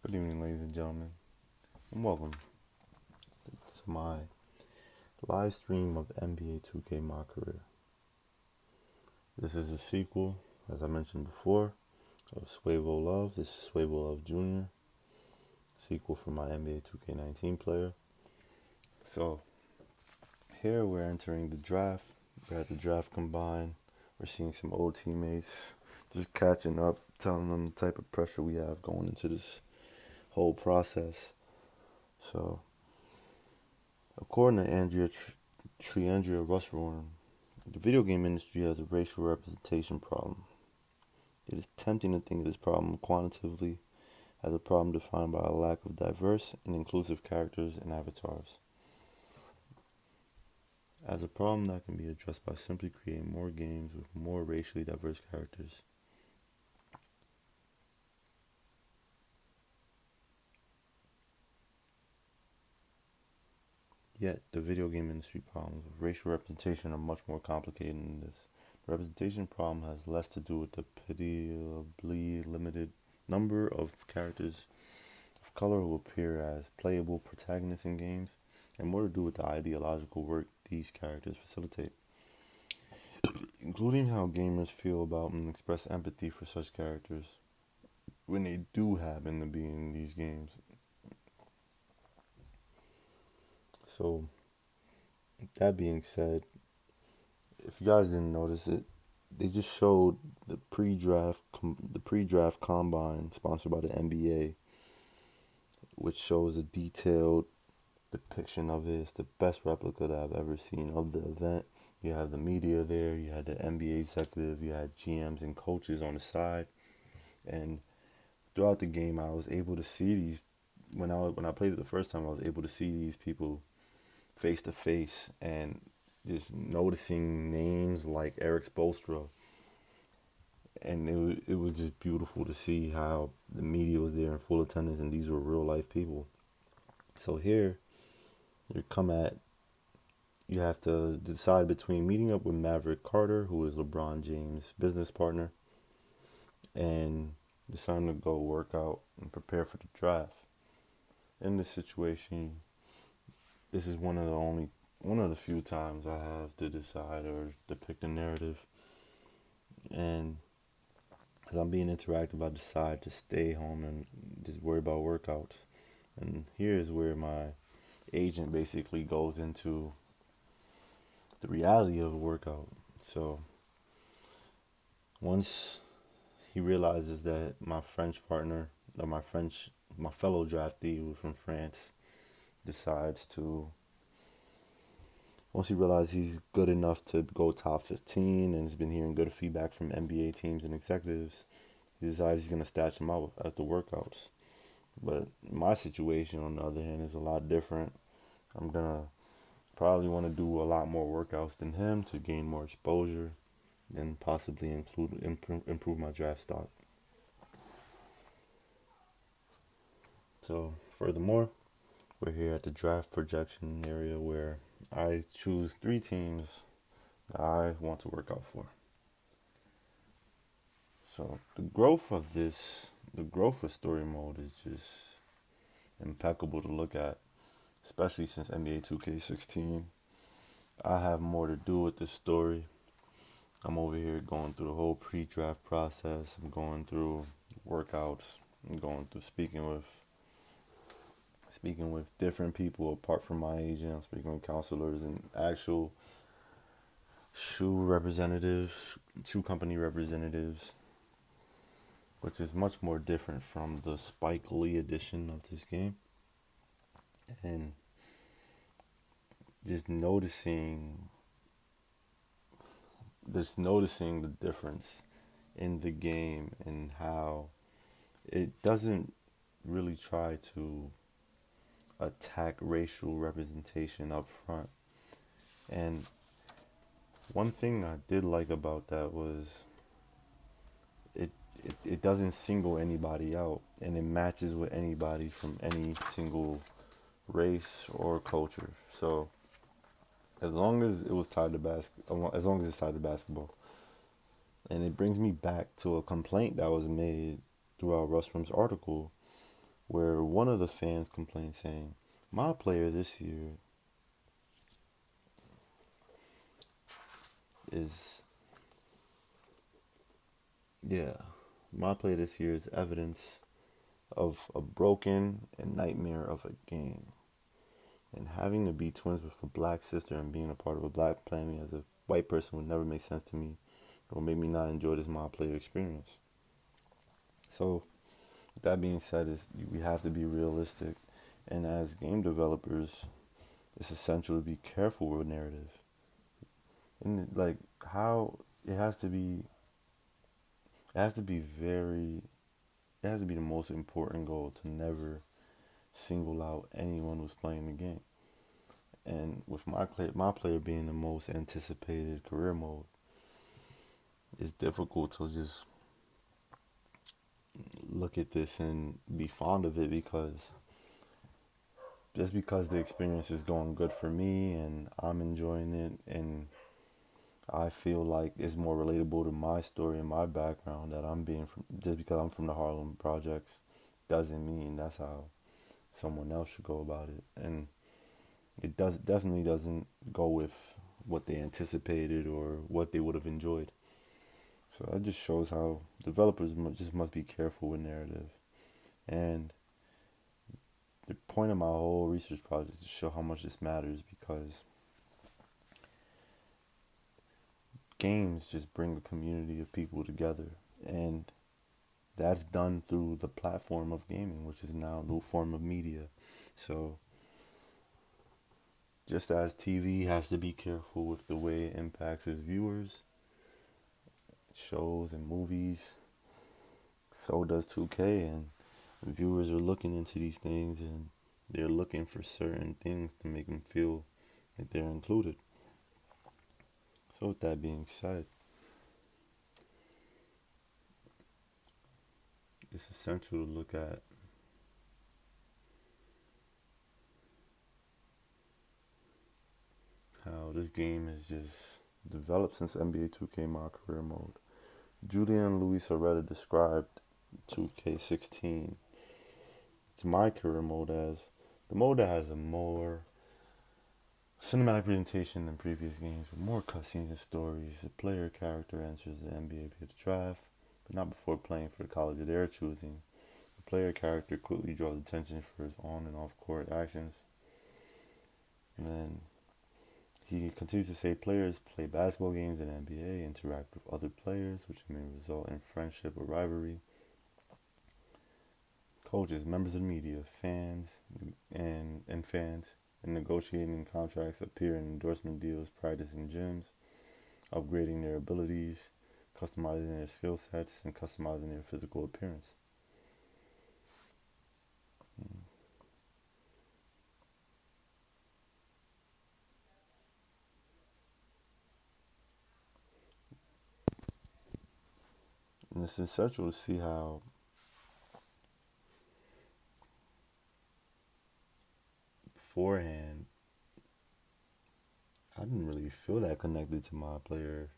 Good evening, ladies and gentlemen, and welcome to my live stream of NBA 2K My Career. This is a sequel, as I mentioned before, of Suevo Love. This is Suevo Love Jr., sequel for my NBA 2K19 player. So, here we're entering the draft. We're at the draft combine. We're seeing some old teammates, just catching up, telling them the type of pressure we have going into this whole process. So, according to Triandria Russworm, the video game industry has a racial representation problem. It is tempting to think of this problem quantitatively as a problem defined by a lack of diverse and inclusive characters and avatars, as a problem that can be addressed by simply creating more games with more racially diverse characters. Yet, the video game industry problems with racial representation are much more complicated than this. The representation problem has less to do with the pitiably limited number of characters of color who appear as playable protagonists in games, and more to do with the ideological work these characters facilitate, including how gamers feel about and express empathy for such characters when they do happen to be in these games. So, that being said, if you guys didn't notice it, they just showed the pre-draft combine sponsored by the NBA, which shows a detailed depiction of it. It's the best replica that I've ever seen of the event. You have the media there, you had the NBA executive, you had GMs and coaches on the side, and throughout the game, I was able to see these. When I played it the first time, I was able to see these people face to face and just noticing names like Eric Spoelstra, and it was just beautiful to see how the media was there in full attendance, and these were real life people. So here, you come at you have to decide between meeting up with Maverick Carter, who is LeBron James' business partner, and deciding to go work out and prepare for the draft. In this situation, this is one of the few times I have to decide or depict a narrative. And as I'm being interactive, I decide to stay home and just worry about workouts. And here's where my agent basically goes into the reality of a workout. So once he realizes that my French partner, or my fellow draftee who's from France, decides to, once he realizes he's good enough to go top 15 and has been hearing good feedback from NBA teams and executives, he decides he's going to stats him out at the workouts. But my situation, on the other hand, is a lot different. I'm going to probably want to do a lot more workouts than him to gain more exposure and possibly improve my draft stock. So, furthermore, we're here at the draft projection area where I choose 3 teams that I want to work out for. So, the growth of story mode is just impeccable to look at, especially since NBA 2K16. I have more to do with this story. I'm over here going through the whole pre-draft process. I'm going through workouts. I'm going through speaking with different people apart from my agent. I'm speaking with counselors and actual shoe company representatives, which is much more different from the Spike Lee edition of this game. And just noticing the difference in the game and how it doesn't really try to attack racial representation up front. And one thing I did like about that was it, it doesn't single anybody out, and it matches with anybody from any single race or culture. So as long as it was tied to as long as it's tied to basketball. And it brings me back to a complaint that was made throughout Russrum's article, where one of the fans complained saying, "My player this year is, yeah, my player this year is evidence of a broken and nightmare of a game. And having to be twins with a black sister and being a part of a black family as a white person would never make sense to me. It will make me not enjoy this my player experience." So, with that being said, is we have to be realistic, and as game developers, it's essential to be careful with narrative. And like how it has to be, it has to be very, it has to be the most important goal to never single out anyone who's playing the game. And with my player being the most anticipated career mode, it's difficult to just look at this and be fond of it because just because the experience is going good for me and I'm enjoying it and I feel like it's more relatable to my story and my background that I'm being from, just because I'm from the Harlem Projects doesn't mean that's how someone else should go about it. And it definitely doesn't go with what they anticipated or what they would have enjoyed. So that just shows how developers just must be careful with narrative. And the point of my whole research project is to show how much this matters because games just bring a community of people together. And that's done through the platform of gaming, which is now a new form of media. So just as TV has to be careful with the way it impacts its viewers, shows and movies, so does 2K, and viewers are looking into these things and they're looking for certain things to make them feel that they're included. So with that being said, it's essential to look at how this game is just developed since NBA 2K My Career Mode. Julian Luis Herrera described 2K16 to My Career Mode as the mode that has a more cinematic presentation than previous games, with more cutscenes and stories. The player character enters the NBA via the draft, but not before playing for the college of their choosing. The player character quickly draws attention for his on and off court actions. And then he continues to say players play basketball games in the NBA, interact with other players, which may result in friendship or rivalry. Coaches, members of the media, fans, and negotiating contracts appear in endorsement deals, practice in gyms, upgrading their abilities, customizing their skill sets, and customizing their physical appearance. And it's essential to see how beforehand I didn't really feel that connected to my player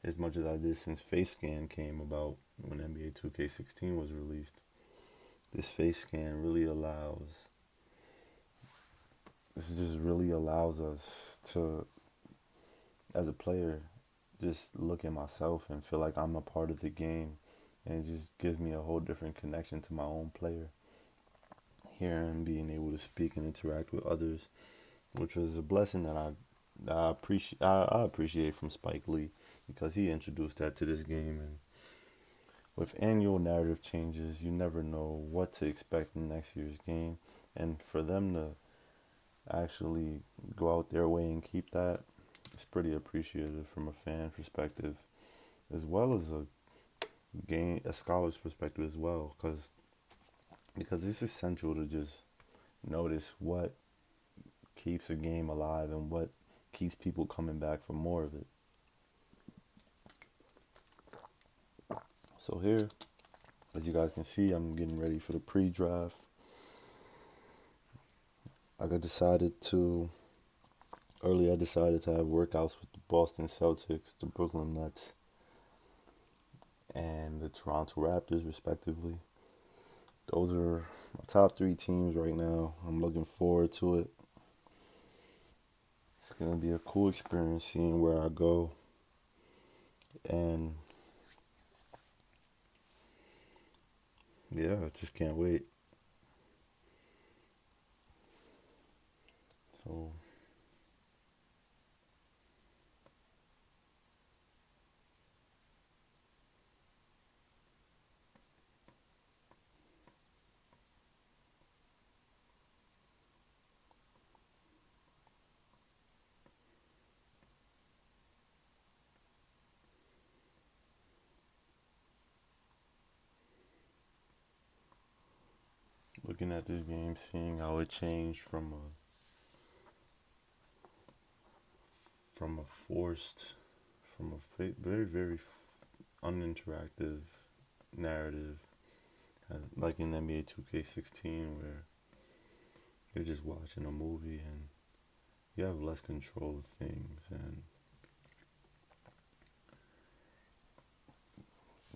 as much as I did since Face Scan came about when NBA 2K16 was released. This face scan really allows, this just really allows us to, as a player, just look at myself and feel like I'm a part of the game. And it just gives me a whole different connection to my own player. Hearing, being able to speak and interact with others, which was a blessing I appreciate from Spike Lee because he introduced that to this game. And with annual narrative changes, you never know what to expect in next year's game. And for them to actually go out their way and keep that, it's pretty appreciative from a fan perspective, as well as a scholar's perspective as well, because it's essential to just notice what keeps a game alive and what keeps people coming back for more of it. So here, as you guys can see, I'm getting ready for the pre-draft. I decided to I decided to have workouts with the Boston Celtics, the Brooklyn Nets, and the Toronto Raptors, respectively. those are my top three teams right now. I'm looking forward to it. It's gonna be a cool experience seeing where I go, and yeah, I just can't wait. So looking at this game, seeing how it changed from a forced, from a very uninteractive narrative, like in NBA 2K16, where you're just watching a movie and you have less control of things and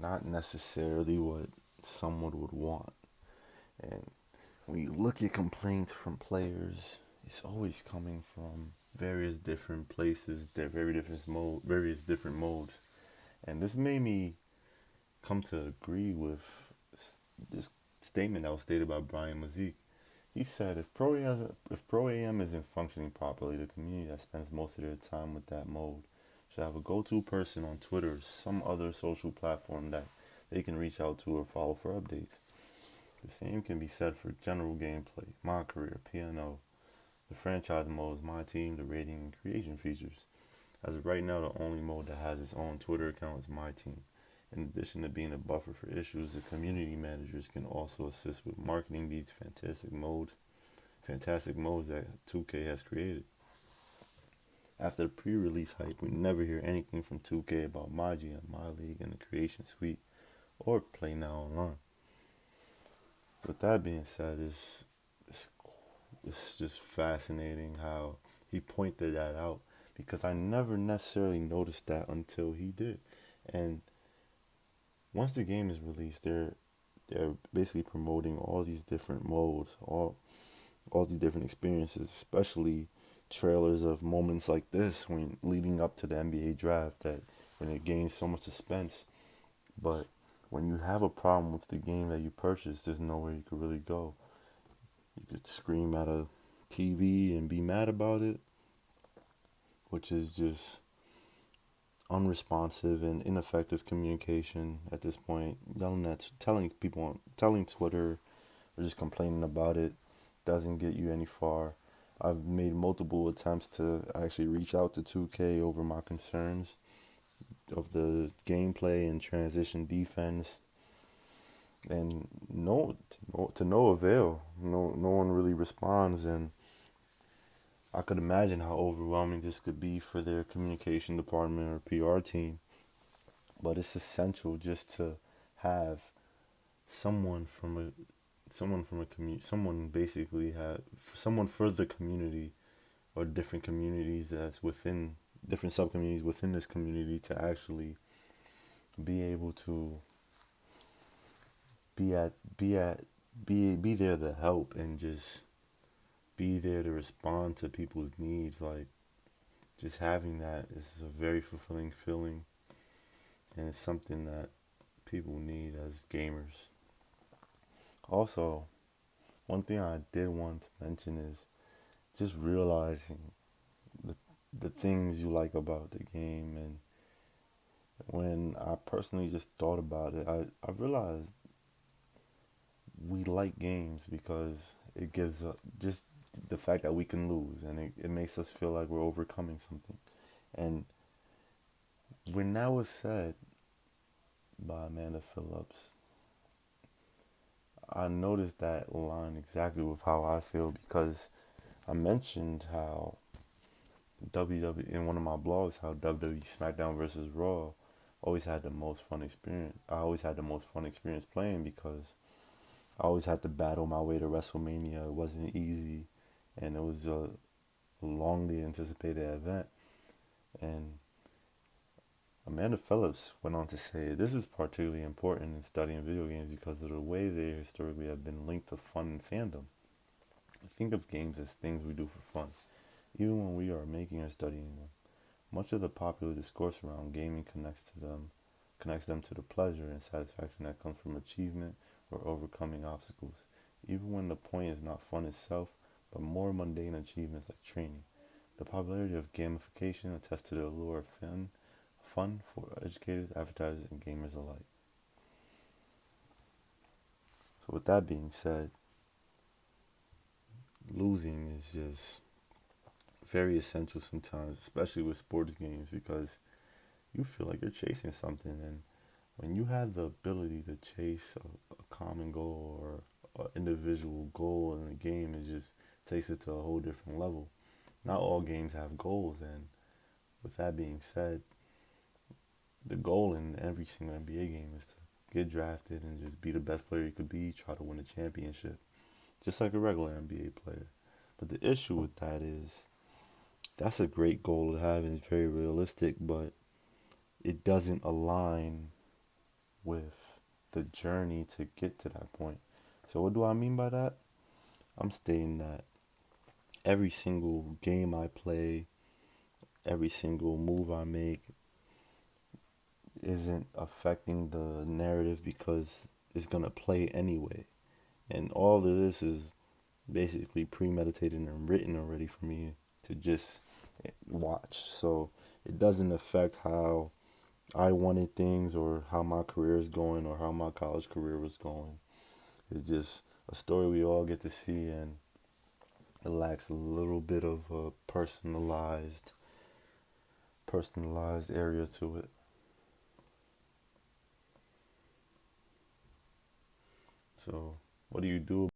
not necessarily what someone would want. And when you look at complaints from players, it's always coming from various different places, various different modes. And this made me come to agree with this statement that was stated by Brian Mazik. He said, if Pro AM isn't functioning properly, the community that spends most of their time with that mode should have a go-to person on Twitter or some other social platform that they can reach out to or follow for updates. The same can be said for general gameplay, my career, PNO, the franchise modes, my team, the rating and creation features. As of right now, the only mode that has its own Twitter account is my team. In addition to being a buffer for issues, the community managers can also assist with marketing these fantastic modes that 2K has created. After the pre-release hype, we never hear anything from 2K about my GM, my league, and the creation suite, or Play Now Online. With that being said, it's, it's just fascinating how he pointed that out because I never necessarily noticed that until he did. And once the game is released, they're basically promoting all these different modes, all these different experiences, especially trailers of moments like this when leading up to the NBA draft that when it gains so much suspense. But when you have a problem with the game that you purchased, there's nowhere you could really go. You could scream at a TV and be mad about it, which is just unresponsive and ineffective communication at this point. Telling people, telling Twitter, or just complaining about it doesn't get you any far. I've made multiple attempts to actually reach out to 2K over my concerns of the gameplay and transition defense, and to no avail. No one really responds, and I could imagine how overwhelming this could be for their communication department or PR team. But it's essential just to have someone from a someone basically have someone for the community or different communities that's within different sub communities within this community to actually be able to be at be at be there to help and just be there to respond to people's needs. Like just having that is a very fulfilling feeling, and it's something that people need as gamers. Also, one thing I did want to mention is just realizing the the things you like about the game. And when I personally just thought about it, I realized we like games because it gives just the fact that we can lose, and it makes us feel like we're overcoming something. And when that was said by Amanda Phillips, I noticed that line exactly with how I feel because I mentioned how WWE in one of my blogs how WWE SmackDown versus Raw always had the most fun experience. I always had the most fun experience playing because I always had to battle my way to WrestleMania. It wasn't easy, and it was a longly anticipated event. And Amanda Phillips went on to say, this is particularly important in studying video games because of the way they historically have been linked to fun and fandom. Think of games as things we do for fun, even when we are making or studying them. Much of the popular discourse around gaming connects them to the pleasure and satisfaction that comes from achievement or overcoming obstacles, even when the point is not fun itself, but more mundane achievements like training. The popularity of gamification attests to the allure of fun for educators, advertisers, and gamers alike. So, with that being said, losing is just very essential sometimes, especially with sports games, because you feel like you're chasing something. And when you have the ability to chase a common goal or an individual goal in a game, it just takes it to a whole different level. Not all games have goals, and with that being said, the goal in every single NBA game is to get drafted and just be the best player you could be, try to win a championship, just like a regular NBA player. But the issue with that is that's a great goal to have and it's very realistic, but it doesn't align with the journey to get to that point. So, what do I mean by that? I'm stating that every single game I play, every single move I make isn't affecting the narrative because it's going to play anyway. And all of this is basically premeditated and written already for me to just watch. So, it doesn't affect how I wanted things or how my career is going or how my college career was going. It's just a story we all get to see, and it lacks a little bit of a personalized area to it. So, what do you do